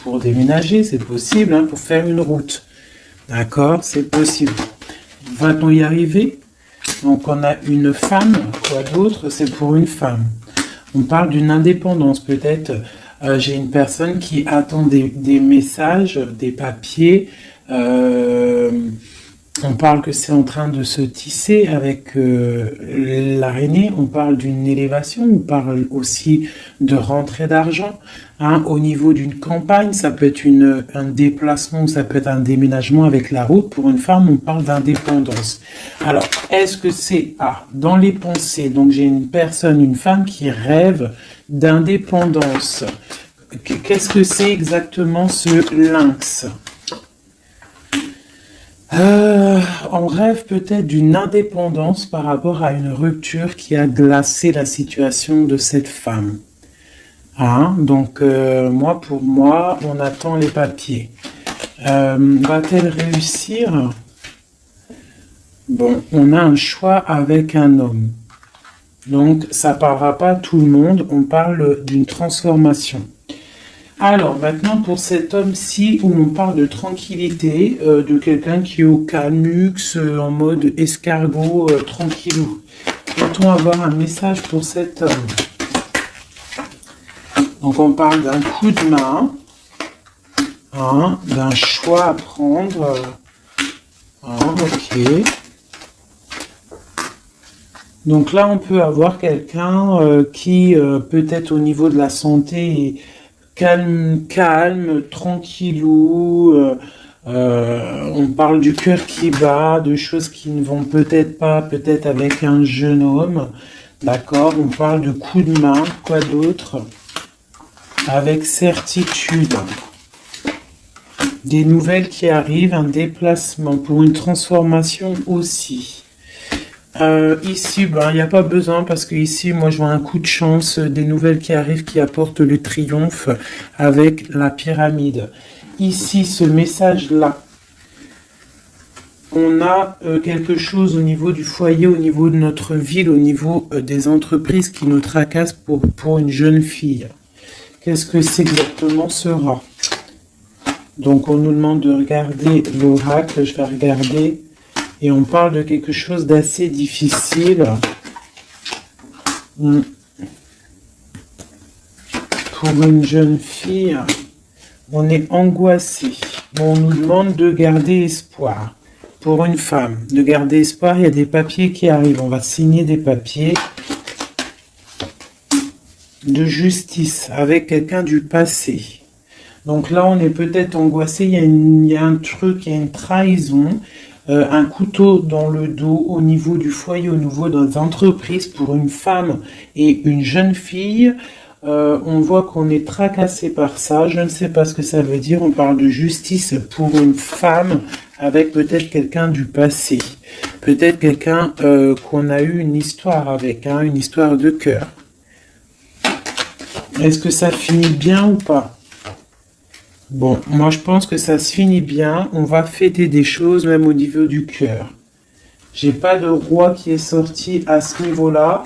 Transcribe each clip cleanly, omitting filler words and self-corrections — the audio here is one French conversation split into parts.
pour déménager, c'est possible, hein, pour faire une route. D'accord, c'est possible. Va-t-on y arriver? Donc on a une femme, quoi d'autre? C'est pour une femme. On parle d'une indépendance, peut-être. J'ai une personne qui attend des messages, des papiers. On parle que c'est en train de se tisser avec l'araignée. On parle d'une élévation. On parle aussi de rentrée d'argent. Hein, au niveau d'une campagne, ça peut être un déplacement, ça peut être un déménagement avec la route. Pour une femme, on parle d'indépendance. Alors, est-ce que c'est dans les pensées? Donc, j'ai une personne, une femme qui rêve d'indépendance. Qu'est-ce que c'est exactement ce lynx? On rêve peut-être d'une indépendance par rapport à une rupture qui a glacé la situation de cette femme. Hein? Donc, pour moi, on attend les papiers. Va-t-elle réussir? Bon, on a un choix avec un homme. Donc, ça parlera pas à tout le monde, on parle d'une transformation. Alors, maintenant, pour cet homme-ci, où on parle de tranquillité, de quelqu'un qui est au calmux, en mode escargot, tranquillou. Peut-on avoir un message pour cet homme? Donc, on parle d'un coup de main, hein, d'un choix à prendre. Ok. Donc là, on peut avoir quelqu'un qui, peut-être au niveau de la santé, est calme, tranquillou. On parle du cœur qui bat, de choses qui ne vont peut-être pas, peut-être avec un jeune homme. D'accord, on parle de coup de main, quoi d'autre? Avec certitude. Des nouvelles qui arrivent, un déplacement pour une transformation aussi. Ici, il n'y a pas besoin parce que ici, moi, je vois un coup de chance, des nouvelles qui arrivent qui apportent le triomphe avec la pyramide. Ici, ce message-là, on a quelque chose au niveau du foyer, au niveau de notre ville, au niveau des entreprises qui nous tracassent pour une jeune fille. Qu'est-ce que c'est exactement ce rat? Donc, on nous demande de regarder l'oracle. Je vais regarder. Et on parle de quelque chose d'assez difficile. Pour une jeune fille, on est angoissé. On nous demande de garder espoir. Pour une femme, de garder espoir, il y a des papiers qui arrivent. On va signer des papiers de justice avec quelqu'un du passé. Donc là, on est peut-être angoissé. Il y a un truc, il y a une trahison. Un couteau dans le dos au niveau du foyer, au niveau des entreprises pour une femme et une jeune fille. On voit qu'on est tracassé par ça. Je ne sais pas ce que ça veut dire. On parle de justice pour une femme avec peut-être quelqu'un du passé. Peut-être quelqu'un qu'on a eu une histoire avec, hein, une histoire de cœur. Est-ce que ça finit bien ou pas? Bon, moi je pense que ça se finit bien. On va fêter des choses même au niveau du cœur. J'ai pas de roi qui est sorti à ce niveau-là.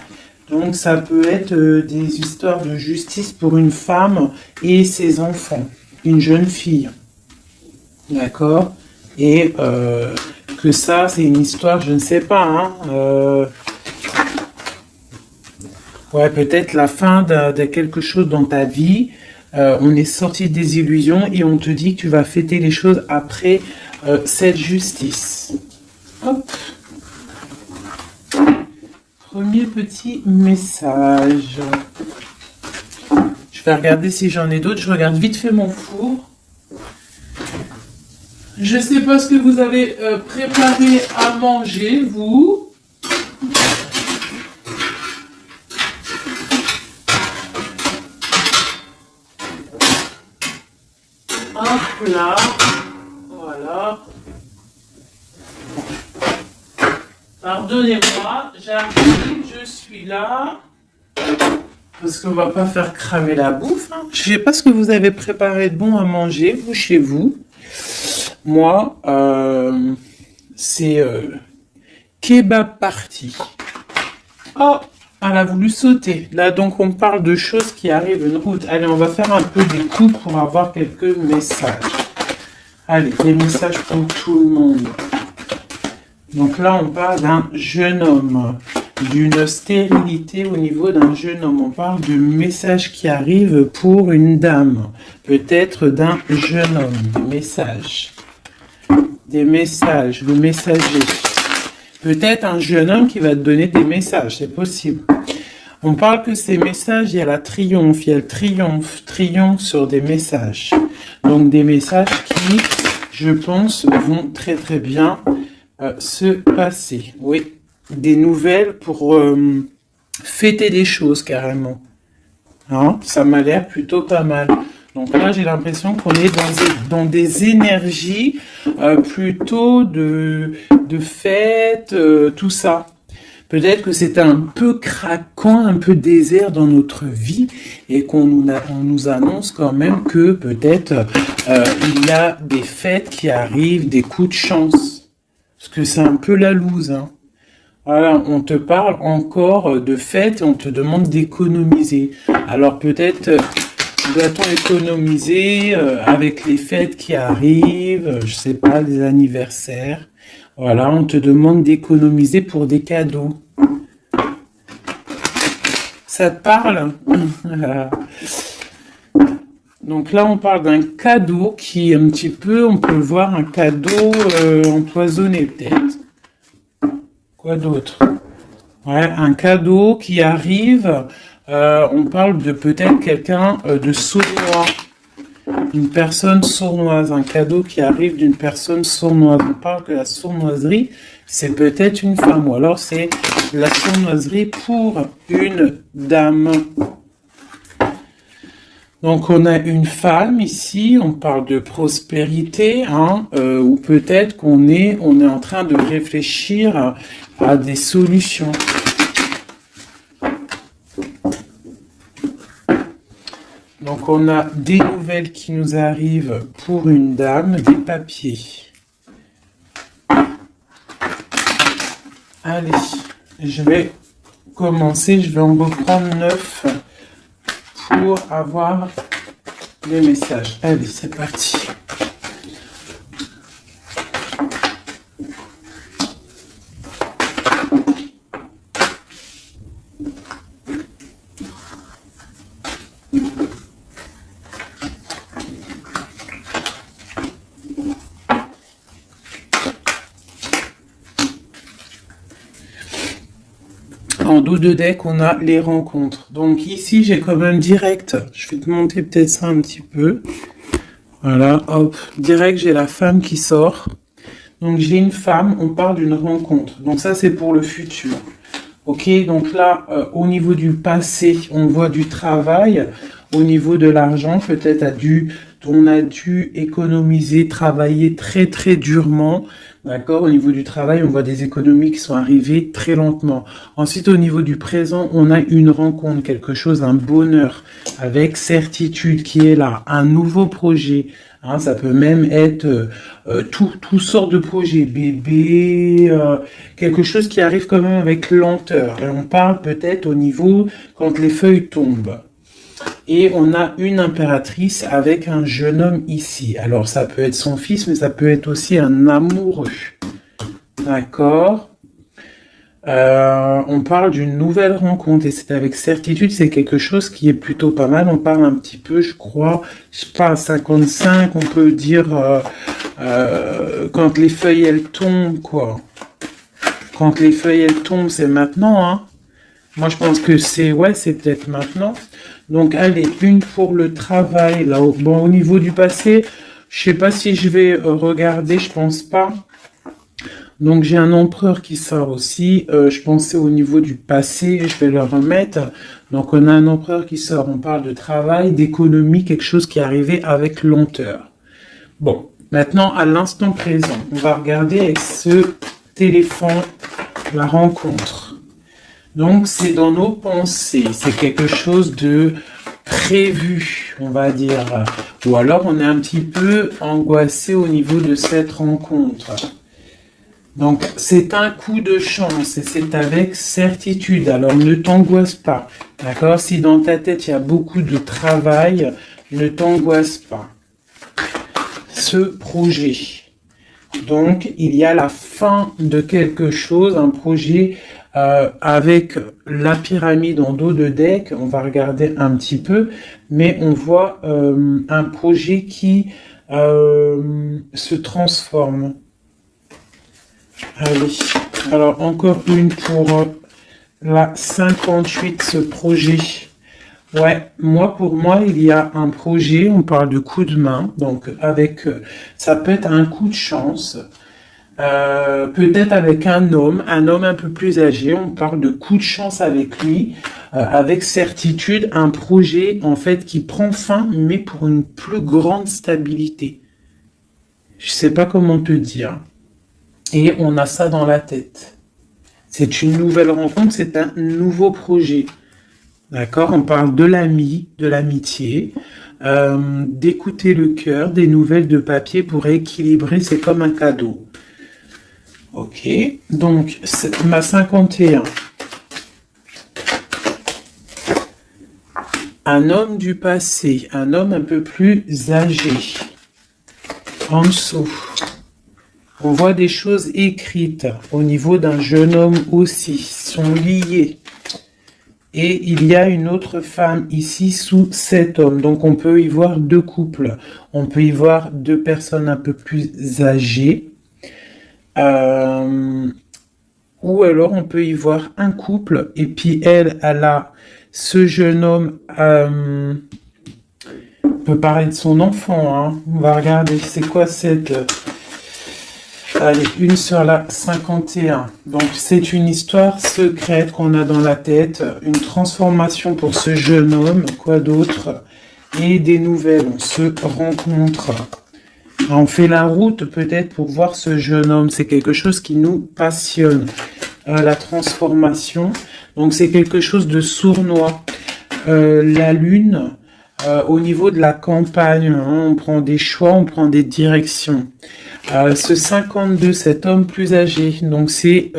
Donc ça peut être des histoires de justice pour une femme et ses enfants. Une jeune fille. D'accord? Et que ça, c'est une histoire, je ne sais pas. Hein, ouais, peut-être la fin de quelque chose dans ta vie. On est sorti des illusions et on te dit que tu vas fêter les choses après cette justice. Hop. Premier petit message. Je vais regarder si j'en ai d'autres. Je regarde vite fait mon four. Je ne sais pas ce que vous avez préparé à manger, vous. Hop là, voilà. Pardonnez-moi, j'arrive, je suis là. Parce qu'on va pas faire cramer la bouffe. Hein. Je sais pas ce que vous avez préparé de bon à manger, vous, chez vous. Moi, c'est kebab party. Oh, Elle a voulu sauter. Là, donc, on parle de choses qui arrivent une route. Allez, on va faire un peu des coupes pour avoir quelques messages. Allez, des messages pour tout le monde. Donc là, on parle d'un jeune homme, d'une stérilité au niveau d'un jeune homme. On parle de messages qui arrivent pour une dame, peut-être d'un jeune homme. Des messages, le messager. Peut-être un jeune homme qui va te donner des messages, c'est possible. On parle que ces messages, il y a la triomphe, il y a le triomphe sur des messages. Donc des messages qui, je pense, vont très très bien se passer. Oui, des nouvelles pour fêter des choses carrément. Hein, ça m'a l'air plutôt pas mal. Donc là, j'ai l'impression qu'on est dans des énergies plutôt de fête, tout ça. Peut-être que c'est un peu craquant, un peu désert dans notre vie et on nous annonce quand même que peut-être il y a des fêtes qui arrivent, des coups de chance. Parce que c'est un peu la loose, hein. Voilà, on te parle encore de fêtes et on te demande d'économiser. Alors peut-être doit-on économiser avec les fêtes qui arrivent, je sais pas, des anniversaires. Voilà, on te demande d'économiser pour des cadeaux. Ça te parle? Donc là, on parle d'un cadeau qui est un petit peu, on peut le voir, un cadeau empoisonné peut-être. Quoi d'autre? Ouais, un cadeau qui arrive, on parle de peut-être quelqu'un de sournois. Une personne sournoise, un cadeau qui arrive d'une personne sournoise. On parle que la sournoiserie, c'est peut-être une femme, ou alors c'est la sournoiserie pour une dame. Donc on a une femme ici, on parle de prospérité, hein, ou peut-être qu'on est en train de réfléchir à des solutions. Donc on a des nouvelles qui nous arrivent pour une dame, des papiers. Allez, je vais commencer, je vais en reprendre 9 pour avoir les messages. Allez, c'est parti. En dos de deck, on a les rencontres. Donc ici, j'ai quand même direct. Je vais te monter peut-être ça un petit peu. Voilà, hop. Direct, j'ai la femme qui sort. Donc j'ai une femme, on parle d'une rencontre. Donc ça, c'est pour le futur. Ok, donc là, au niveau du passé, on voit du travail. Au niveau de l'argent, peut-être on a dû économiser, travailler très très durement. D'accord, au niveau du travail, on voit des économies qui sont arrivées très lentement. Ensuite, au niveau du présent, on a une rencontre, quelque chose, un bonheur, avec certitude qui est là, un nouveau projet. Hein, ça peut même être tout sort de projets, bébé, quelque chose qui arrive quand même avec lenteur. Et on parle peut-être au niveau quand les feuilles tombent. Et on a une impératrice avec un jeune homme ici. Alors, ça peut être son fils, mais ça peut être aussi un amoureux. D'accord. On parle d'une nouvelle rencontre et c'est avec certitude, c'est quelque chose qui est plutôt pas mal. On parle un petit peu, je crois, je sais pas, 55, on peut dire quand les feuilles, elles tombent, quoi. Quand les feuilles, elles tombent, c'est maintenant, hein. Moi, je pense que c'est peut-être maintenant. Donc, allez, une pour le travail. Là, bon, au niveau du passé, je sais pas si je vais regarder, je pense pas. Donc, j'ai un empereur qui sort aussi. Je pensais au niveau du passé, je vais le remettre. Donc, on a un empereur qui sort. On parle de travail, d'économie, quelque chose qui est arrivé avec lenteur. Bon, maintenant, à l'instant présent, on va regarder avec ce téléphone la rencontre. Donc, c'est dans nos pensées, c'est quelque chose de prévu, on va dire. Ou alors, on est un petit peu angoissé au niveau de cette rencontre. Donc, c'est un coup de chance et c'est avec certitude. Alors, ne t'angoisse pas. D'accord? Si dans ta tête, il y a beaucoup de travail, ne t'angoisse pas. Ce projet. Donc, il y a la fin de quelque chose, un projet avec la pyramide en dos de deck. On va regarder un petit peu, mais on voit un projet qui se transforme. Allez, alors encore une pour la 58, ce projet. Ouais, pour moi, il y a un projet, on parle de coup de main, donc avec, ça peut être un coup de chance, peut-être avec un homme un peu plus âgé, on parle de coup de chance avec lui, avec certitude, un projet, en fait, qui prend fin, mais pour une plus grande stabilité. Je sais pas comment te dire. Et on a ça dans la tête. C'est une nouvelle rencontre, c'est un nouveau projet. D'accord? On parle de l'ami, de l'amitié, d'écouter le cœur, des nouvelles de papier pour équilibrer, c'est comme un cadeau. Ok, donc ma 51. Un homme du passé, un homme un peu plus âgé. En dessous, on voit des choses écrites au niveau d'un jeune homme aussi, sont liés. Et il y a une autre femme ici sous cet homme. Donc on peut y voir deux couples. On peut y voir deux personnes un peu plus âgées. Ou alors on peut y voir un couple. Et puis elle a ce jeune homme. On peut parler de son enfant. Hein. On va regarder c'est quoi cette... Allez, une sur la 51. Donc, c'est une histoire secrète qu'on a dans la tête, une transformation pour ce jeune homme, quoi d'autre, et des nouvelles. On se rencontre. On fait la route peut-être pour voir ce jeune homme. C'est quelque chose qui nous passionne. La transformation. Donc, c'est quelque chose de sournois. La lune, au niveau de la campagne, hein, on prend des choix, on prend des directions. Ce 52, cet homme plus âgé, donc c'est,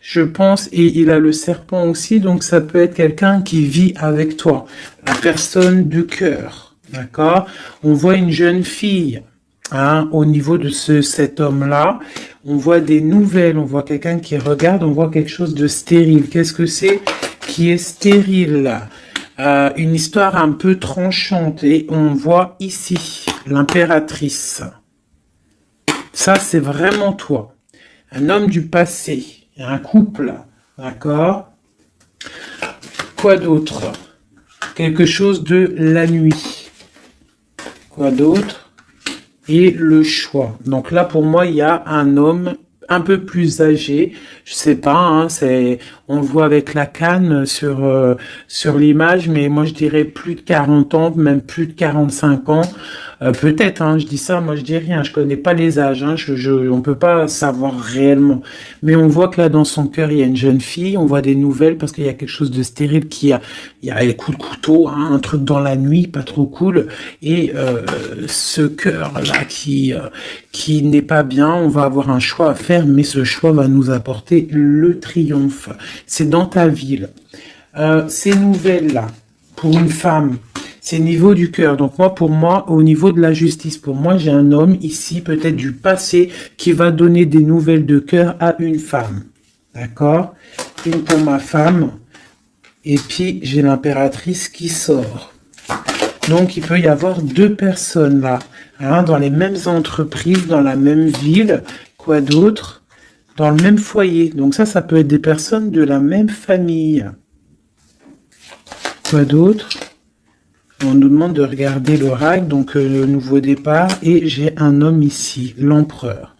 je pense, et il a le serpent aussi, donc ça peut être quelqu'un qui vit avec toi, la personne du cœur, d'accord? On voit une jeune fille, hein, au niveau de cet homme-là, on voit des nouvelles, on voit quelqu'un qui regarde, on voit quelque chose de stérile. Qu'est-ce que c'est qui est stérile? Une histoire un peu tranchante, et on voit ici l'impératrice. Ça, c'est vraiment toi. Un homme du passé. Un couple. D'accord? Quoi d'autre? Quelque chose de la nuit. Quoi d'autre? Et le choix. Donc là, pour moi, il y a un homme un peu plus âgé. Je sais pas, hein, on le voit avec la canne sur l'image, mais moi, je dirais plus de 40 ans, même plus de 45 ans. Peut-être, hein, je dis ça, moi je dis rien, je connais pas les âges, hein, on peut pas savoir réellement. Mais on voit que là dans son cœur il y a une jeune fille, on voit des nouvelles parce qu'il y a quelque chose de stérile il y a les coups de couteau, hein, un truc dans la nuit, pas trop cool. Et ce cœur là qui n'est pas bien, on va avoir un choix à faire, mais ce choix va nous apporter le triomphe. C'est dans ta ville. Ces nouvelles là, pour une femme. C'est niveau du cœur. Donc pour moi, au niveau de la justice, pour moi, j'ai un homme ici, peut-être du passé, qui va donner des nouvelles de cœur à une femme. D'accord? Une pour ma femme. Et puis, j'ai l'impératrice qui sort. Donc, il peut y avoir deux personnes là, hein, dans les mêmes entreprises, dans la même ville. Quoi d'autre? Dans le même foyer. Donc ça peut être des personnes de la même famille. Quoi d'autre? On nous demande de regarder l'oracle, donc le nouveau départ, et j'ai un homme ici, l'empereur.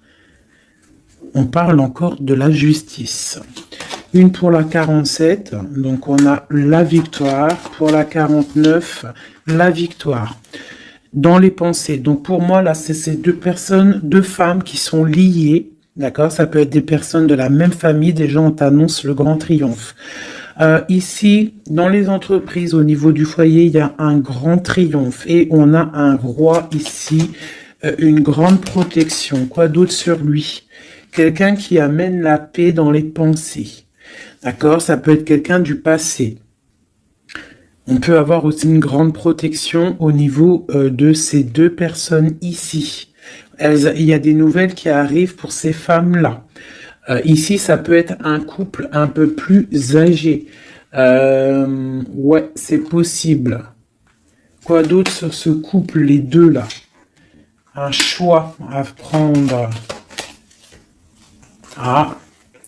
On parle encore de la justice. Une pour la 47, donc on a la victoire. Pour la 49, la victoire. Dans les pensées. Donc pour moi, là, c'est ces deux femmes qui sont liées. D'accord? Ça peut être des personnes de la même famille. Des gens t'annoncent le grand triomphe. Ici, dans les entreprises, au niveau du foyer, il y a un grand triomphe et on a un roi ici, une grande protection. Quoi d'autre sur lui? quelqu'un qui amène la paix dans les pensées. D'accord? Ça peut être quelqu'un du passé. On peut avoir aussi une grande protection au niveau de ces deux personnes ici. Il y a des nouvelles qui arrivent pour ces femmes-là. Ici, ça peut être un couple un peu plus âgé. Ouais, c'est possible. Quoi d'autre sur ce couple, les deux là? Un choix à prendre. Ah,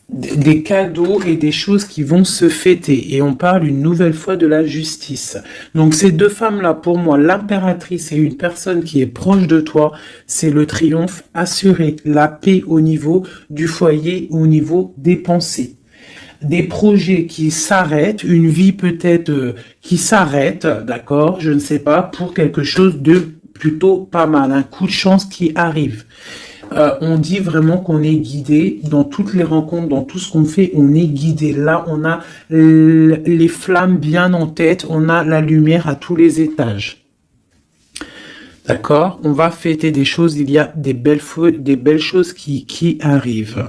des cadeaux et des choses qui vont se fêter. Et on parle une nouvelle fois de la justice. Donc ces deux femmes-là, pour moi, l'impératrice et une personne qui est proche de toi, c'est le triomphe assuré, la paix au niveau du foyer, au niveau des pensées. Des projets qui s'arrêtent, une vie peut-être qui s'arrête, d'accord, je ne sais pas, pour quelque chose de plutôt pas mal, un coup de chance qui arrive. On dit vraiment qu'on est guidé dans toutes les rencontres, dans tout ce qu'on fait, on est guidé. Là, on a les flammes bien en tête, on a la lumière à tous les étages. D'accord? On va fêter des choses, il y a des belles choses qui arrivent.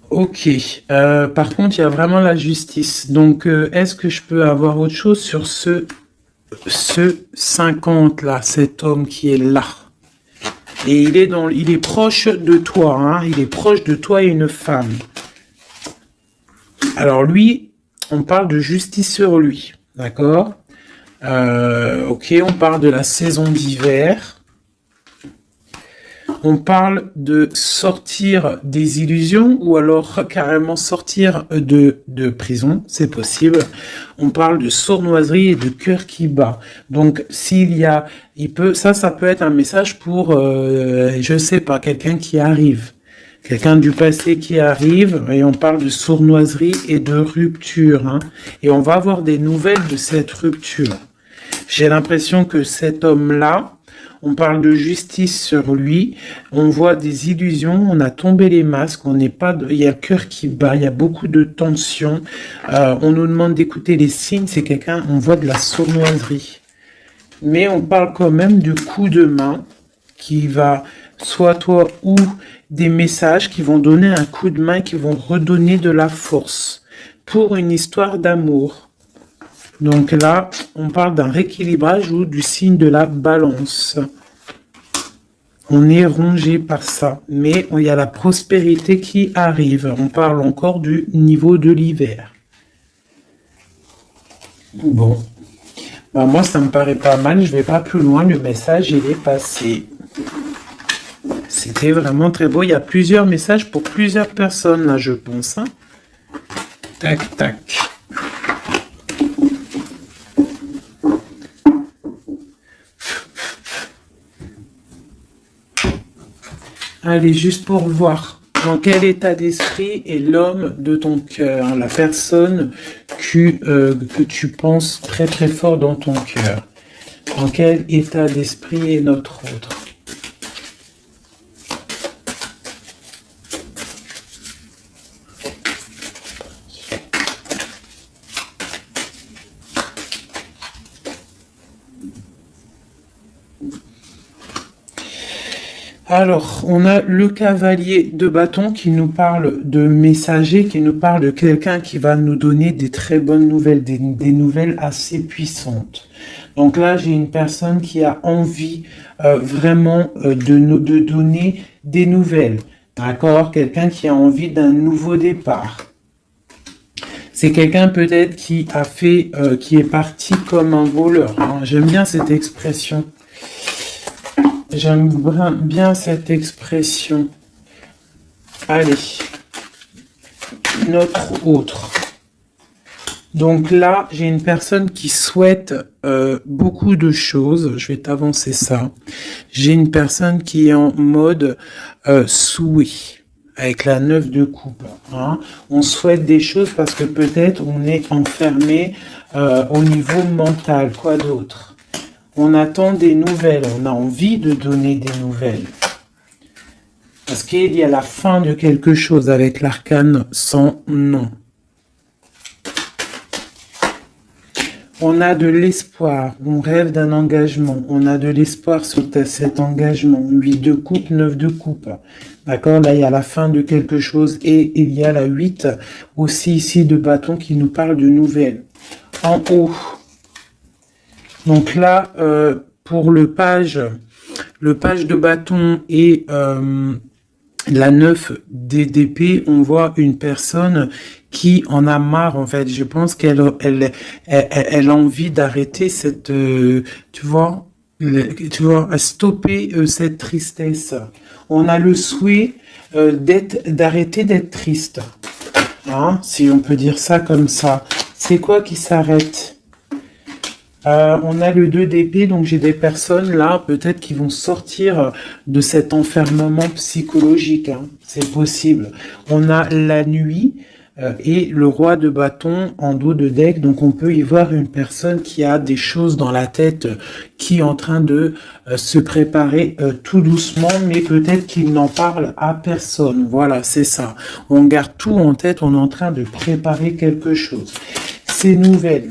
Ok. Par contre, il y a vraiment la justice. Donc, est-ce que je peux avoir autre chose sur ce 50 là, cet homme qui est là? Et il est proche de toi, hein. Il est proche de toi et une femme. Alors lui, on parle de justice sur lui, d'accord? Ok, on parle de la saison d'hiver. On parle de sortir des illusions ou alors carrément sortir de prison, c'est possible. On parle de sournoiserie et de cœur qui bat. Donc ça peut être un message pour, je sais pas, quelqu'un qui arrive. Quelqu'un du passé qui arrive, et on parle de sournoiserie et de rupture, hein. Et on va avoir des nouvelles de cette rupture. J'ai l'impression que cet homme-là, on parle de justice sur lui, on voit des illusions, on a tombé les masques, il y a le cœur qui bat, il y a beaucoup de tension, on nous demande d'écouter les signes, c'est quelqu'un, on voit de la sournoiserie. Mais on parle quand même du coup de main qui va, soit toi ou des messages qui vont donner un coup de main, qui vont redonner de la force pour une histoire d'amour. Donc là, on parle d'un rééquilibrage ou du signe de la balance. On est rongé par ça, mais il y a la prospérité qui arrive. On parle encore du niveau de l'hiver. Bon, moi ça me paraît pas mal, je vais pas plus loin, le message il est passé. C'était vraiment très beau, il y a plusieurs messages pour plusieurs personnes là je pense. Hein. Tac, tac. Allez, juste pour voir dans quel état d'esprit est l'homme de ton cœur, la personne que tu penses très très fort dans ton cœur. Dans quel état d'esprit est notre autre? Alors, on a le cavalier de bâton qui nous parle de messager, qui nous parle de quelqu'un qui va nous donner des très bonnes nouvelles, des nouvelles assez puissantes. Donc là, j'ai une personne qui a envie vraiment de donner des nouvelles. D'accord? Quelqu'un qui a envie d'un nouveau départ. C'est quelqu'un peut-être qui est parti comme un voleur. Hein. J'aime bien cette expression. J'aime bien cette expression. Allez, notre autre. Donc là, j'ai une personne qui souhaite beaucoup de choses. Je vais t'avancer ça. J'ai une personne qui est en mode souhait, avec la 9 de coupe. Hein. On souhaite des choses parce que peut-être on est enfermé au niveau mental. Quoi d'autre? On attend des nouvelles, on a envie de donner des nouvelles. Parce qu'il y a la fin de quelque chose avec l'arcane sans nom. On a de l'espoir, on rêve d'un engagement, on a de l'espoir sur cet engagement. 8 de coupe, 9 de coupe. D'accord, là il y a la fin de quelque chose et il y a la 8 aussi ici de bâton qui nous parle de nouvelles. En haut, donc là, pour le page de bâton et la 9 d'épée, on voit une personne qui en a marre, en fait. Je pense qu'elle a envie d'arrêter cette, tu vois, stopper cette tristesse. On a le souhait d'arrêter d'être triste. Hein, si on peut dire ça comme ça. C'est quoi qui s'arrête? On a le 2 d'épée, donc j'ai des personnes là, peut-être qui vont sortir de cet enfermement psychologique. Hein. C'est possible. On a la nuit et le roi de bâton en dos de deck, donc on peut y voir une personne qui a des choses dans la tête, qui est en train de se préparer tout doucement, mais peut-être qu'il n'en parle à personne. Voilà, c'est ça. On garde tout en tête, on est en train de préparer quelque chose. Ces nouvelles.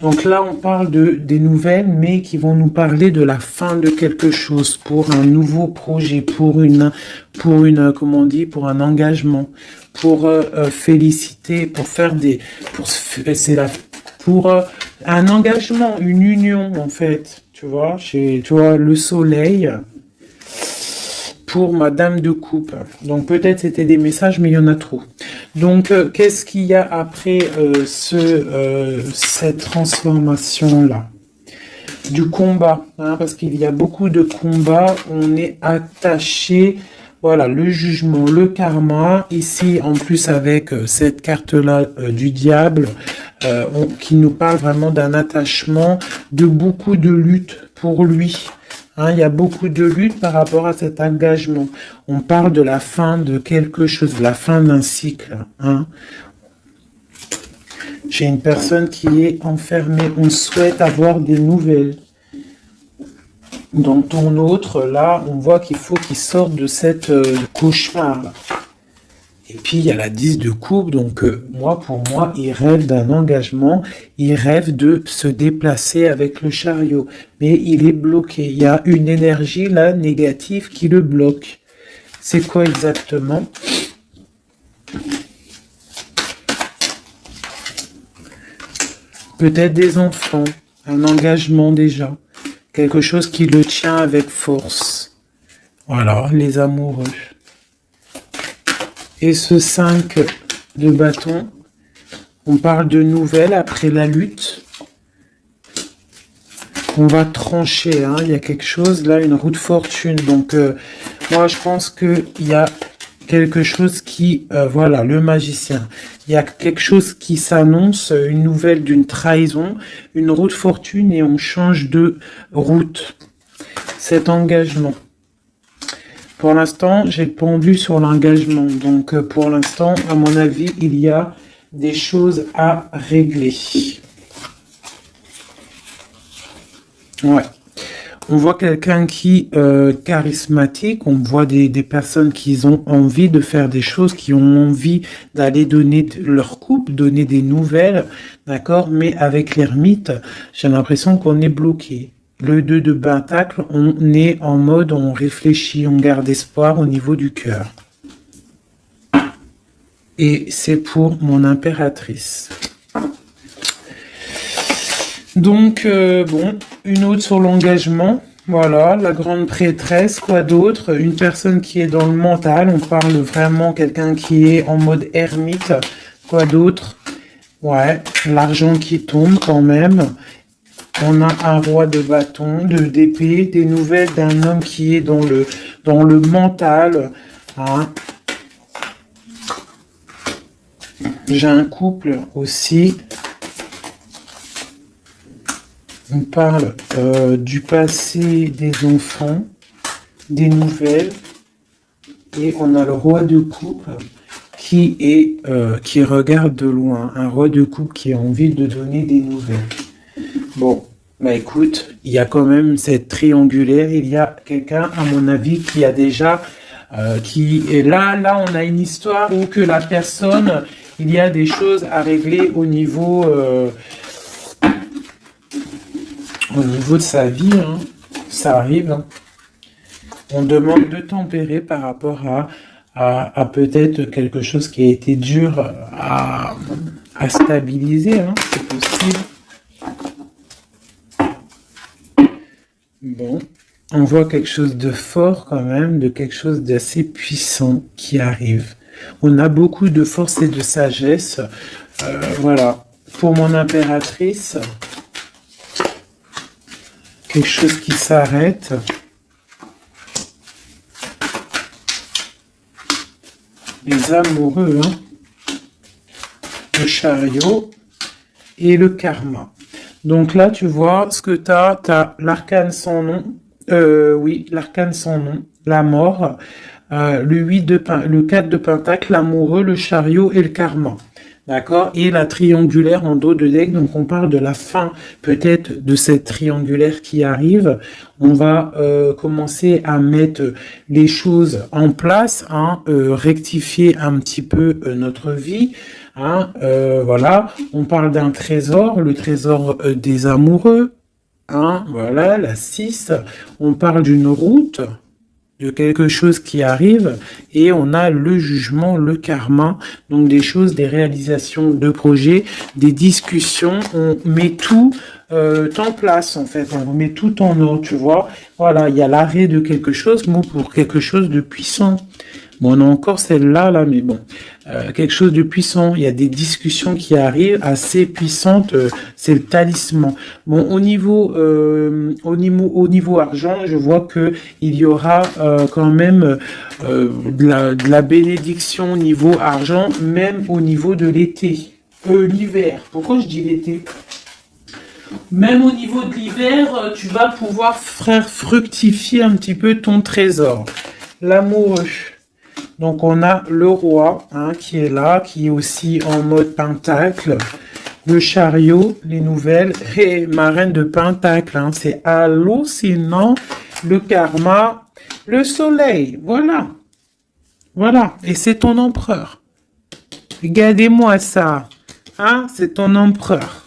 Donc là, on parle des nouvelles, mais qui vont nous parler de la fin de quelque chose, pour un nouveau projet, pour comment on dit, pour un engagement, pour féliciter, pour faire pour un engagement, une union en fait, tu vois, tu vois le soleil. Pour Madame de Coupe. Donc peut-être c'était des messages, mais il y en a trop. Donc qu'est-ce qu'il y a après cette transformation-là? Du combat, hein, parce qu'il y a beaucoup de combats, on est attaché, voilà, le jugement, le karma, ici en plus avec cette carte-là du diable, qui nous parle vraiment d'un attachement, de beaucoup de lutte pour lui. Hein, il y a beaucoup de lutte par rapport à cet engagement. On parle de la fin de quelque chose, de la fin d'un cycle. Hein. J'ai une personne qui est enfermée. On souhaite avoir des nouvelles. Dans ton autre, là, on voit qu'il faut qu'il sorte de cette cauchemar. Là. Et puis, il y a la 10 de coupe. Donc, pour moi, il rêve d'un engagement. Il rêve de se déplacer avec le chariot. Mais il est bloqué. Il y a une énergie, là, négative qui le bloque. C'est quoi exactement? Peut-être des enfants. Un engagement déjà. Quelque chose qui le tient avec force. Voilà, les amoureux. Et ce 5 de bâton, on parle de nouvelles après la lutte. On va trancher, hein. Il y a quelque chose, là, une roue de fortune. Donc, moi, je pense qu'il y a quelque chose qui... voilà, le magicien. Il y a quelque chose qui s'annonce, une nouvelle d'une trahison, une roue de fortune, et on change de route. Cet engagement. Pour l'instant, j'ai le pendu sur l'engagement. Donc, pour l'instant, à mon avis, il y a des choses à régler. Ouais. On voit quelqu'un qui est charismatique. On voit des personnes qui ont envie de faire des choses, qui ont envie d'aller donner leur couple, donner des nouvelles. D'accord? Mais avec l'ermite, j'ai l'impression qu'on est bloqué. Le 2 de pentacle, on est en mode, on réfléchit, on garde espoir au niveau du cœur. Et c'est pour mon impératrice. Donc, bon, une autre sur l'engagement. Voilà, la grande prêtresse, quoi d'autre? Une personne qui est dans le mental, on parle vraiment quelqu'un qui est en mode ermite. Quoi d'autre? Ouais, l'argent qui tombe quand même. On a un roi de bâton, d'épée, des nouvelles d'un homme qui est dans le mental. Hein. J'ai un couple aussi. On parle du passé des enfants, des nouvelles. Et on a le roi de coupe qui regarde de loin. Un roi de coupe qui a envie de donner des nouvelles. Bon, bah écoute, il y a quand même cette triangulaire, il y a quelqu'un, à mon avis, qui a déjà, qui est là, on a une histoire où que la personne, il y a des choses à régler au niveau au niveau de sa vie, hein, ça arrive. Hein. On demande de tempérer par rapport à peut-être quelque chose qui a été dur à stabiliser, hein, c'est possible. Bon, on voit quelque chose de fort quand même, de quelque chose d'assez puissant qui arrive. On a beaucoup de force et de sagesse. Voilà, pour mon impératrice, quelque chose qui s'arrête. Les amoureux, hein. Le chariot et le karma. Donc là, tu vois, ce que tu as l'arcane sans nom, oui, l'arcane sans nom, la mort, le 4 de pentacle, l'amoureux, le chariot et le karma. D'accord? Et la triangulaire en dos de deck, donc on parle de la fin peut-être de cette triangulaire qui arrive. On va commencer à mettre les choses en place, hein, rectifier un petit peu notre vie. Hein, voilà, on parle d'un trésor, le trésor des amoureux. Hein, voilà, la 6. On parle d'une route, de quelque chose qui arrive, et on a le jugement, le karma, donc des choses, des réalisations de projets, des discussions, on met tout en place en fait, on met tout en ordre, tu vois, voilà, il y a l'arrêt de quelque chose, bon, pour quelque chose de puissant. Bon, on a encore celle-là, là, mais bon, quelque chose de puissant. Il y a des discussions qui arrivent assez puissantes. C'est le talisman. Bon, au niveau argent, je vois que il y aura quand même de la bénédiction au niveau argent, même au niveau de l'été, l'hiver. Pourquoi je dis l'été? Même au niveau de l'hiver, tu vas pouvoir faire fructifier un petit peu ton trésor. L'amoureux. Donc on a le roi, hein, qui est là, qui est aussi en mode pentacle. Le chariot, les nouvelles, et ma reine de pentacle, hein, c'est hallucinant. Le karma, le soleil, voilà. Voilà, et c'est ton empereur. Regardez-moi ça, hein, c'est ton empereur.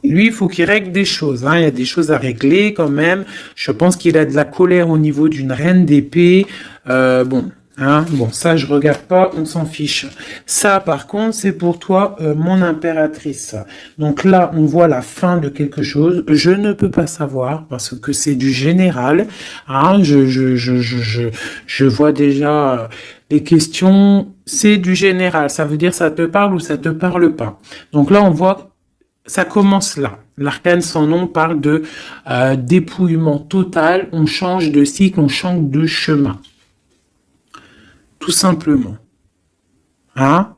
Lui, il faut qu'il règle des choses. Hein. Il y a des choses à régler quand même. Je pense qu'il a de la colère au niveau d'une reine d'épée. Bon, ça, je regarde pas, on s'en fiche. Ça, par contre, c'est pour toi, mon impératrice. Donc là, on voit la fin de quelque chose. Je ne peux pas savoir parce que c'est du général. Hein. Je vois déjà les questions. C'est du général. Ça veut dire ça te parle ou ça te parle pas. Donc là, on voit. Ça commence là. L'arcane sans nom parle de dépouillement total. On change de cycle, on change de chemin. Tout simplement. Hein?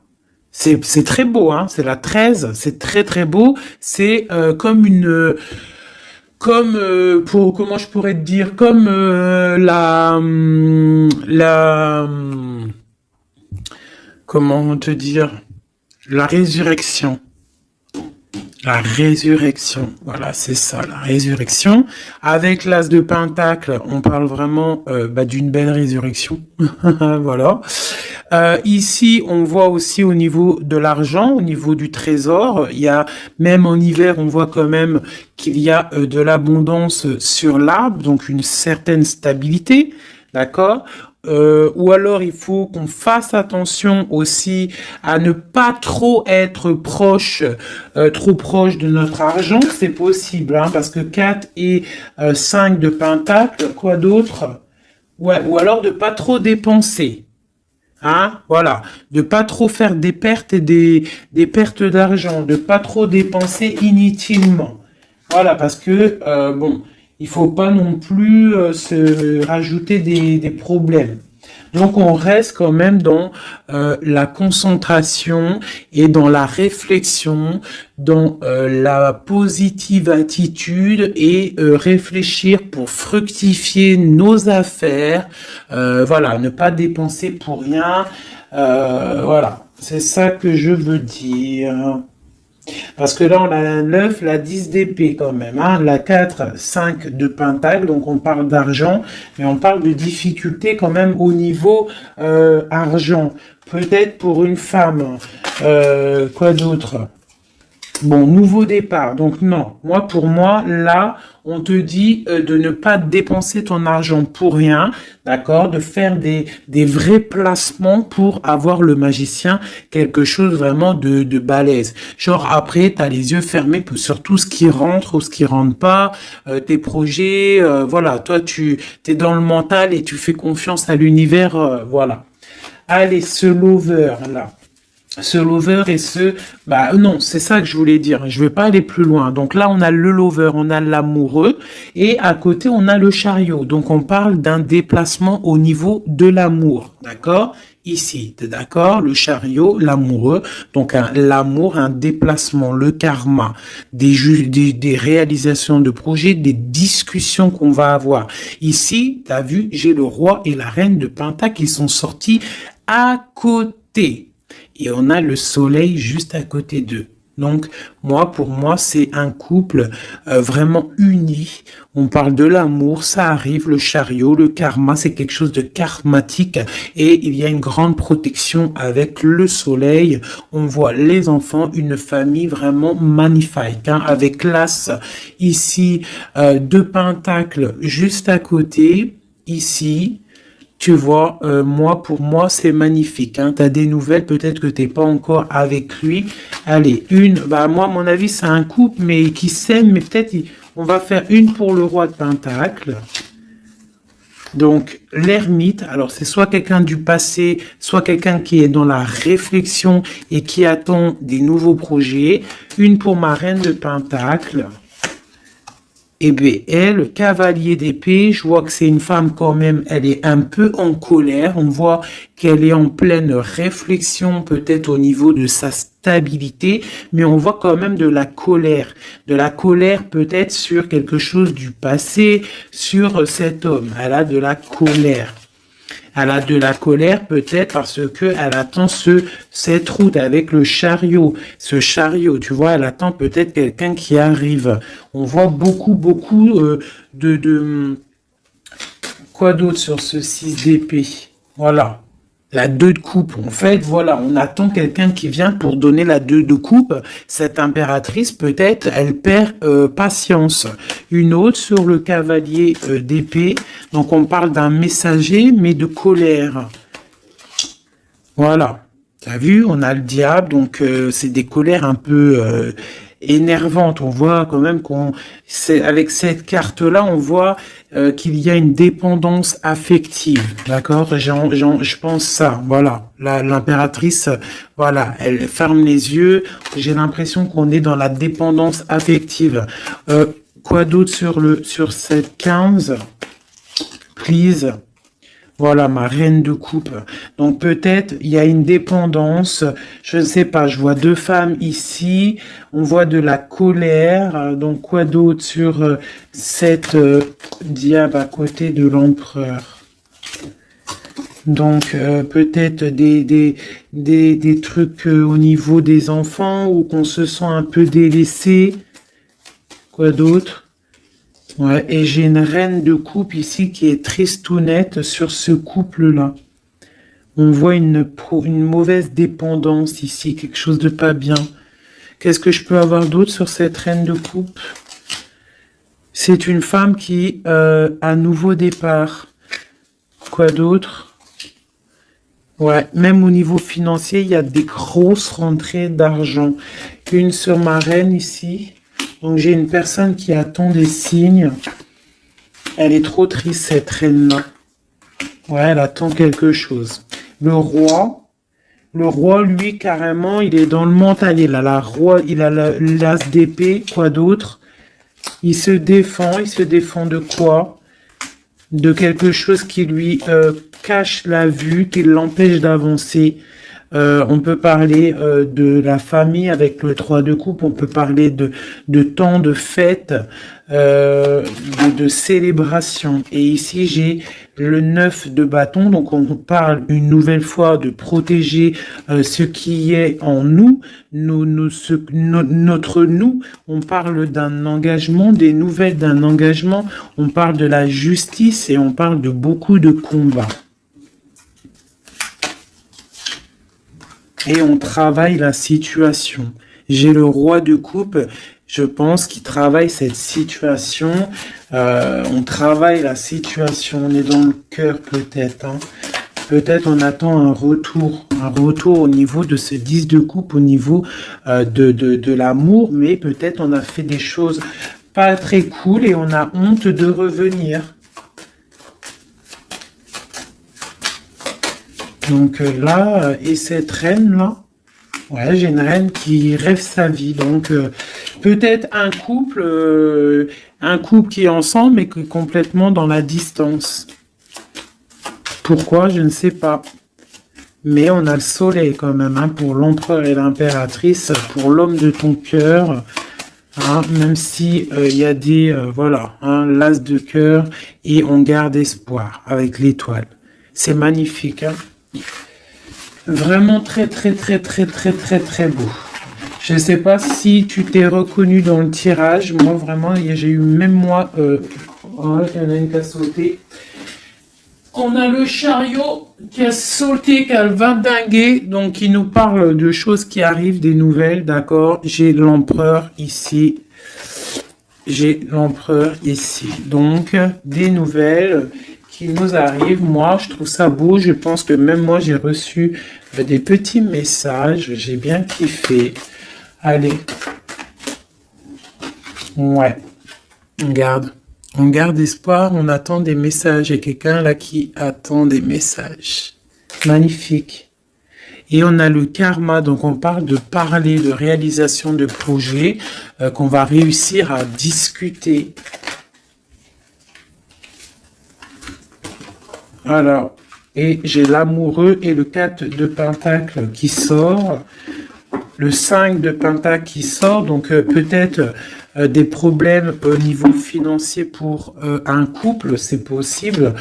C'est très beau, hein? C'est la 13, c'est très très beau. C'est comme une... comment je pourrais te dire, comme comment te dire, la résurrection. La résurrection, voilà, c'est ça, la résurrection. Avec l'as de pentacle, on parle vraiment d'une belle résurrection. Voilà. Ici, on voit aussi au niveau de l'argent, au niveau du trésor, il y a, même en hiver, on voit quand même qu'il y a de l'abondance sur l'arbre, donc une certaine stabilité, d'accord ? Ou alors il faut qu'on fasse attention aussi à ne pas trop être proche, trop proche de notre argent, c'est possible, hein, parce que 4 et 5 de pentacle, quoi d'autre? Ouais, ou alors de pas trop dépenser. Hein, voilà, de pas trop faire des pertes et des pertes d'argent, de pas trop dépenser inutilement. Voilà, parce que il faut pas non plus se rajouter des problèmes. Donc on reste quand même dans la concentration et dans la réflexion, dans la positive attitude et réfléchir pour fructifier nos affaires. Voilà, ne pas dépenser pour rien. Voilà, c'est ça que je veux dire. Parce que là, on a la 9, la 10 d'épée quand même, hein, la 4, 5 de pentacle, donc on parle d'argent, mais on parle de difficulté quand même au niveau argent. Peut-être pour une femme, quoi d'autre? Bon, nouveau départ. Donc non, moi pour moi, là, on te dit de ne pas dépenser ton argent pour rien, d'accord? De faire des vrais placements pour avoir le magicien quelque chose vraiment de balèze. Genre après, tu as les yeux fermés sur tout ce qui rentre ou ce qui rentre pas, tes projets, voilà. Toi, tu es dans le mental et tu fais confiance à l'univers, voilà. Allez, ce lover, là. Ce lover et bah non, c'est ça que je voulais dire. Je vais pas aller plus loin. Donc là, on a le lover, on a l'amoureux et à côté, on a le chariot. Donc on parle d'un déplacement au niveau de l'amour, d'accord? Ici, t'es d'accord? Le chariot, l'amoureux. Donc l'amour, un déplacement, le karma, des réalisations de projets, des discussions qu'on va avoir. Ici, t'as vu, j'ai le roi et la reine de Pentacle qui sont sortis à côté. Et on a le soleil juste à côté d'eux. Donc, pour moi, c'est un couple vraiment uni. On parle de l'amour, ça arrive, le chariot, le karma, c'est quelque chose de karmatique. Et il y a une grande protection avec le soleil. On voit les enfants, une famille vraiment magnifique, hein, avec l'as ici, de pentacles juste à côté, ici. Tu vois, pour moi, c'est magnifique. Hein. Tu as des nouvelles, peut-être que tu n'es pas encore avec lui. Allez, moi, à mon avis, c'est un couple, mais qui s'aime, mais peut-être on va faire une pour le roi de Pentacle. Donc, l'ermite, alors c'est soit quelqu'un du passé, soit quelqu'un qui est dans la réflexion et qui attend des nouveaux projets. Une pour ma reine de Pentacle. Eh bien, elle, cavalier d'épée, je vois que c'est une femme quand même, elle est un peu en colère. On voit qu'elle est en pleine réflexion, peut-être au niveau de sa stabilité, mais on voit quand même de la colère. De la colère peut-être sur quelque chose du passé, sur cet homme. Elle a de la colère. Elle a de la colère peut-être parce que elle attend cette route avec le chariot. Ce chariot, tu vois, elle attend peut-être quelqu'un qui arrive. On voit beaucoup de quoi d'autre sur ce 6 d'épée. Voilà. La 2 de coupe, en fait, voilà, on attend quelqu'un qui vient pour donner la 2 de coupe. Cette impératrice, peut-être, elle perd patience. Une autre sur le cavalier d'épée. Donc, on parle d'un messager, mais de colère. Voilà. T'as vu, on a le diable, donc c'est des colères un peu énervantes. On voit quand même avec cette carte-là, on voit qu'il y a une dépendance affective, d'accord? Je pense ça, voilà. L'impératrice, voilà, elle ferme les yeux. J'ai l'impression qu'on est dans la dépendance affective. Quoi d'autre sur cette 15? Please. Voilà, ma reine de coupe. Donc peut-être il y a une dépendance, je ne sais pas, je vois 2 femmes ici, on voit de la colère, donc quoi d'autre sur cette diable à côté de l'empereur. Donc peut-être des trucs au niveau des enfants ou qu'on se sent un peu délaissé. Quoi d'autre? Ouais, et j'ai une reine de coupe ici qui est tristounette sur ce couple-là. On voit une mauvaise dépendance ici, quelque chose de pas bien. Qu'est-ce que je peux avoir d'autre sur cette reine de coupe? C'est une femme qui a nouveau départ. Quoi d'autre? Ouais, même au niveau financier, il y a des grosses rentrées d'argent. Une sur ma reine ici. Donc j'ai une personne qui attend des signes. Elle est trop triste, cette reine-là. Ouais, elle attend quelque chose. Le roi, lui, carrément, il est dans le mental. Il a l'as d'épée, quoi d'autre? Il se défend de quoi? De quelque chose qui lui cache la vue, qui l'empêche d'avancer. On peut parler de la famille avec le 3 de coupe, on peut parler de temps de fête, de célébration. Et ici, j'ai le 9 de bâton, donc on parle une nouvelle fois de protéger ce qui est en nous, notre nous. On parle d'un engagement, des nouvelles d'un engagement, on parle de la justice et on parle de beaucoup de combats. Et on travaille la situation. J'ai le roi de coupe. Je pense qu'il travaille cette situation. On travaille la situation. On est dans le cœur peut-être. Hein. Peut-être on attend un retour au niveau de ce 10 de coupe, au niveau de l'amour, mais peut-être on a fait des choses pas très cool et on a honte de revenir. Donc là, et cette reine-là, ouais, j'ai une reine qui rêve sa vie. Donc peut-être un couple qui est ensemble mais qui est complètement dans la distance. Pourquoi? Je ne sais pas. Mais on a le soleil quand même, hein, pour l'empereur et l'impératrice, pour l'homme de ton cœur. Hein, même si il y a des voilà, hein, l'as de cœur et on garde espoir avec l'étoile. C'est magnifique. Hein. Vraiment très très très très très très très beau. Je ne sais pas si tu t'es reconnu dans le tirage. Moi vraiment, j'ai eu même moi. Oh, il y en a une qui a sauté. On a le chariot qui a sauté, qui a vindingué, donc qui nous parle de choses qui arrivent, des nouvelles, d'accord. J'ai l'empereur ici. J'ai l'empereur ici. Donc, des nouvelles qui nous arrivent. Moi, je trouve ça beau. Je pense que même moi, j'ai reçu des petits messages. J'ai bien kiffé. Allez. Ouais. Regarde. On garde espoir, on attend des messages. Il y a quelqu'un là qui attend des messages. Magnifique. Et on a le karma, donc on parle de parler, de réalisation de projets qu'on va réussir à discuter. Alors, et j'ai l'amoureux et le 4 de Pentacle qui sort. Le 5 de Pentacle qui sort, donc peut-être des problèmes au niveau financier pour un couple, c'est possible,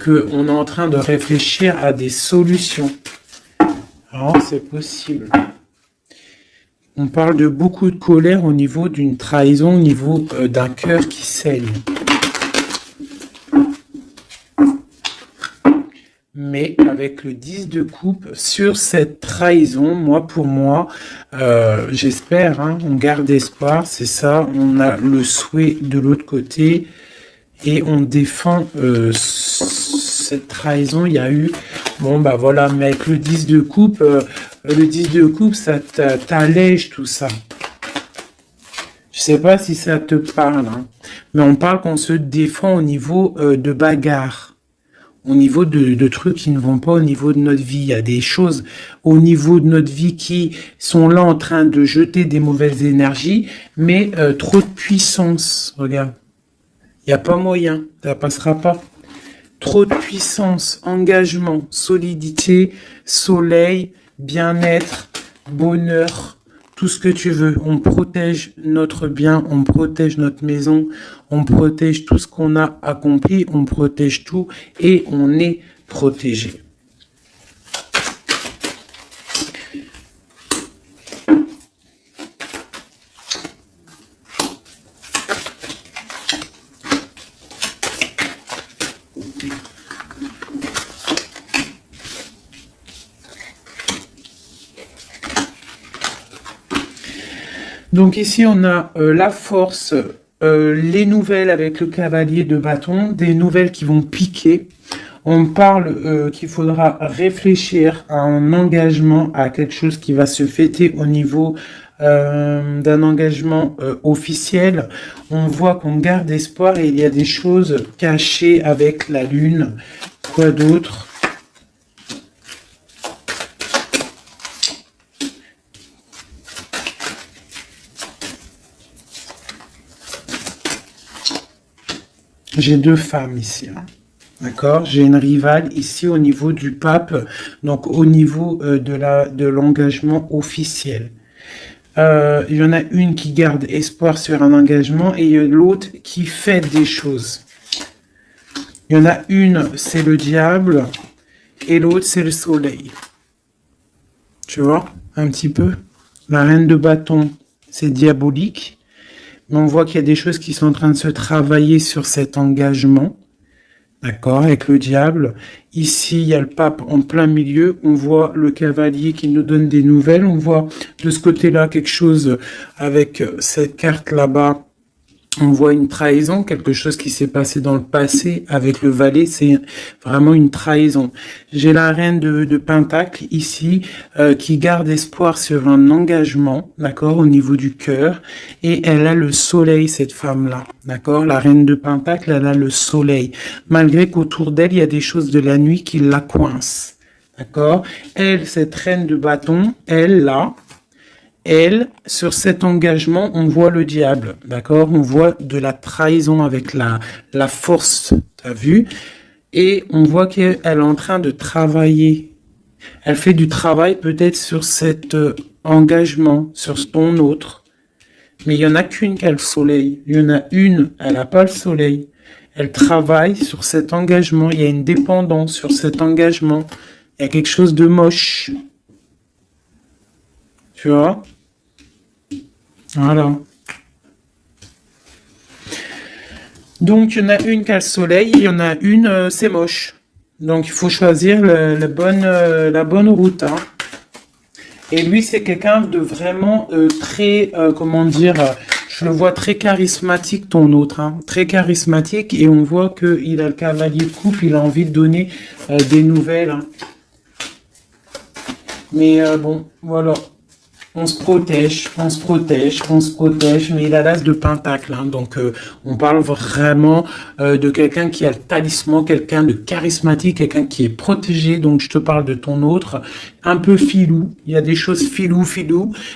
qu'on est en train de réfléchir à des solutions. Alors, c'est possible. On parle de beaucoup de colère au niveau d'une trahison, au niveau d'un cœur qui saigne. Mais avec le 10 de coupe, sur cette trahison, pour moi, j'espère, hein, on garde espoir, c'est ça, on a le souhait de l'autre côté, et on défend cette trahison, il y a eu, bon bah voilà, mais avec le 10 de coupe, ça t'allège tout ça. Je sais pas si ça te parle, hein, mais on parle qu'on se défend au niveau de bagarre. Au niveau de trucs qui ne vont pas au niveau de notre vie. Il y a des choses au niveau de notre vie qui sont là en train de jeter des mauvaises énergies, mais trop de puissance. Regarde. Il n'y a pas moyen. Ça passera pas. Trop de puissance, engagement, solidité, soleil, bien-être, bonheur, tout ce que tu veux. On protège notre bien, on protège notre maison, on protège tout ce qu'on a accompli, on protège tout et on est protégé. Donc ici, on a la force, les nouvelles avec le cavalier de bâton, des nouvelles qui vont piquer. On parle qu'il faudra réfléchir à un engagement, à quelque chose qui va se fêter au niveau d'un engagement officiel. On voit qu'on garde espoir et il y a des choses cachées avec la lune. Quoi d'autre ? J'ai deux femmes ici, hein. D'accord? J'ai une rivale ici au niveau du pape, donc au niveau de l'engagement officiel. Il y en a une qui garde espoir sur un engagement et l'autre qui fait des choses. Il y en a une, c'est le diable et l'autre, c'est le soleil. Tu vois? Un petit peu. La reine de bâton, c'est diabolique. Mais on voit qu'il y a des choses qui sont en train de se travailler sur cet engagement. d'accord, avec le diable. Ici, il y a le pape en plein milieu. On voit le cavalier qui nous donne des nouvelles. On voit de ce côté-là quelque chose avec cette carte là-bas. On voit une trahison, quelque chose qui s'est passé dans le passé avec le valet, c'est vraiment une trahison. J'ai la reine de Pentacle ici qui garde espoir sur un engagement, d'accord, au niveau du cœur, et elle a le soleil, cette femme-là, d'accord, la reine de Pentacle, elle a le soleil, malgré qu'autour d'elle, il y a des choses de la nuit qui la coincent, d'accord. Elle, cette reine de bâton, elle, là, elle, sur cet engagement, on voit le diable, d'accord? On voit de la trahison avec la force, t'as vu? Et on voit qu'elle est en train de travailler. Elle fait du travail peut-être sur cet engagement, sur ton autre. Mais il y en a qu'une qui a le soleil. Il y en a une, elle n'a pas le soleil. Elle travaille sur cet engagement. Il y a une dépendance sur cet engagement. Il y a quelque chose de moche. Tu vois? Voilà. Donc, il y en a une qui a le soleil, il y en a une, c'est moche. Donc, il faut choisir la bonne route. Hein. Et lui, c'est quelqu'un de vraiment très, comment dire, je le vois très charismatique, ton autre. Hein, très charismatique, et on voit qu'il a le cavalier de coupe, il a envie de donner des nouvelles. Hein. Mais bon, voilà. On se protège, mais il a l'as de pentacle, hein, donc on parle vraiment de quelqu'un qui a le talisman, quelqu'un de charismatique, quelqu'un qui est protégé, donc je te parle de ton autre, un peu filou, il y a des choses filou,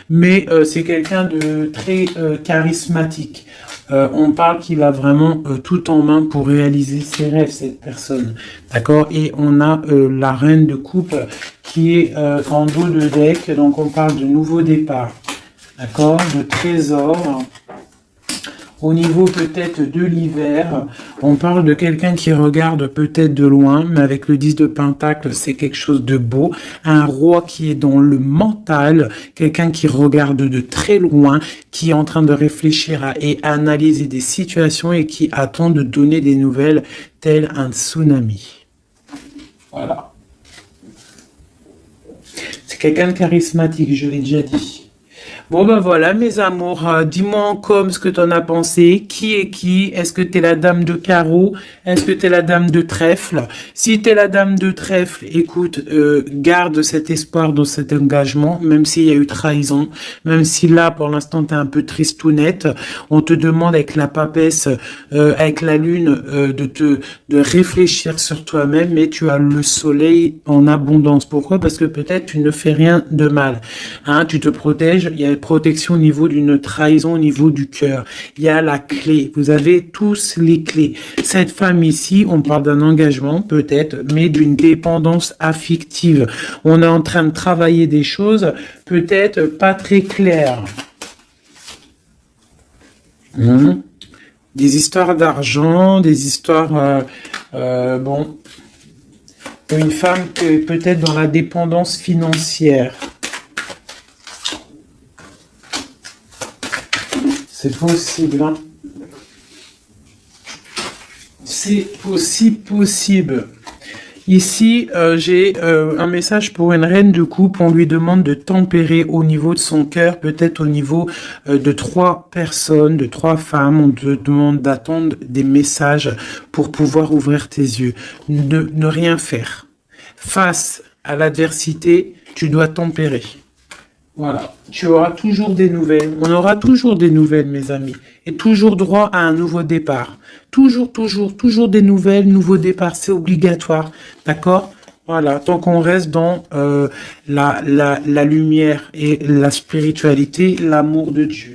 mais c'est quelqu'un de très charismatique. On parle qu'il a vraiment tout en main pour réaliser ses rêves, cette personne. D'accord? Et on a la reine de coupe qui est en dos de deck. Donc, on parle de nouveau départ. D'accord? De trésor. Au niveau peut-être de l'hiver, on parle de quelqu'un qui regarde peut-être de loin, mais avec le 10 de Pentacle, c'est quelque chose de beau. Un roi qui est dans le mental, quelqu'un qui regarde de très loin, qui est en train de réfléchir et analyser des situations et qui attend de donner des nouvelles tel un tsunami. Voilà. C'est quelqu'un de charismatique, je l'ai déjà dit. Bon ben voilà mes amours, dis-moi en com ce que t'en as pensé, qui est qui, est-ce que t'es la dame de carreau, est-ce que t'es la dame de trèfle, si t'es la dame de trèfle, écoute, garde cet espoir dans cet engagement, même s'il y a eu trahison, même si là pour l'instant t'es un peu tristounette, on te demande avec la papesse, avec la lune, de réfléchir sur toi-même, mais tu as le soleil en abondance. Pourquoi? Parce que peut-être tu ne fais rien de mal, hein, tu te protèges, il y a protection au niveau d'une trahison, au niveau du cœur. Il y a la clé. Vous avez tous les clés. Cette femme ici, on parle d'un engagement peut-être, mais d'une dépendance affective. On est en train de travailler des choses peut-être pas très claires. Des histoires d'argent, des histoires... bon, une femme qui est peut-être dans la dépendance financière. C'est possible, hein. C'est possible. Ici, j'ai un message pour une reine de coupe. On lui demande de tempérer au niveau de son cœur, peut-être au niveau de 3 personnes, de 3 femmes. On te demande d'attendre des messages pour pouvoir ouvrir tes yeux. Ne rien faire. Face à l'adversité, tu dois tempérer. Voilà, tu auras toujours des nouvelles. On aura toujours des nouvelles, mes amis. Et toujours droit à un nouveau départ. Toujours des nouvelles, nouveau départ. C'est obligatoire. D'accord? Voilà, tant qu'on reste dans la lumière et la spiritualité, l'amour de Dieu.